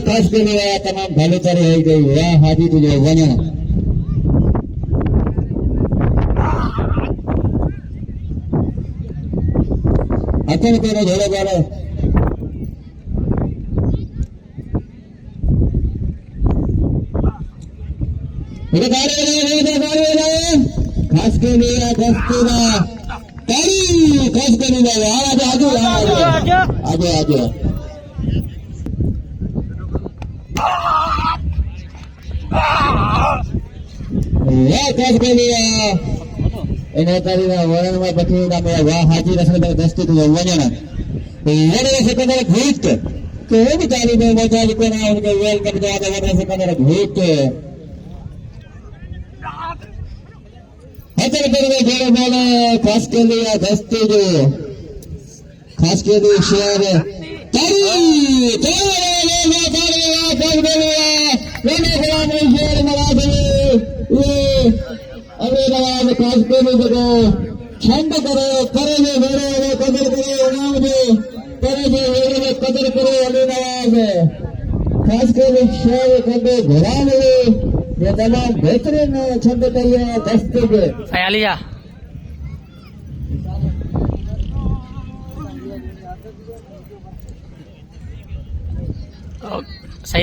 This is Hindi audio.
खास के लिए तमाम भालूचारी हो गई वाह हाजी तुझे वञण हथन तेरो घोड़ो वालो खास के लिए दस्तीना तारी खास के लिए आज खास के लिए એને તારીના વર્ણમાં પછી તમે વાહ હાજી રસને દસ્તી તું વણન વડે સેકન્ડર ભૂત તો એ બિચારી ને મોજા કોના ઉનકે વેલ कर दो आधा वडे सेकंडर भूत हजर करवे जोड़े बोले खास के लिए दस्ती जो खास के लिए शेर तारी शेर मराठी अरे नवाज खास के लिए जगह छंद करो करे जो वेरे कदर करो इनाम जो करे जो वेरे कदर करो अली नवाज खास के लिए शेर कदे घोड़ा ले ये तमाम बेहतरीन छंद करिए दस्ते के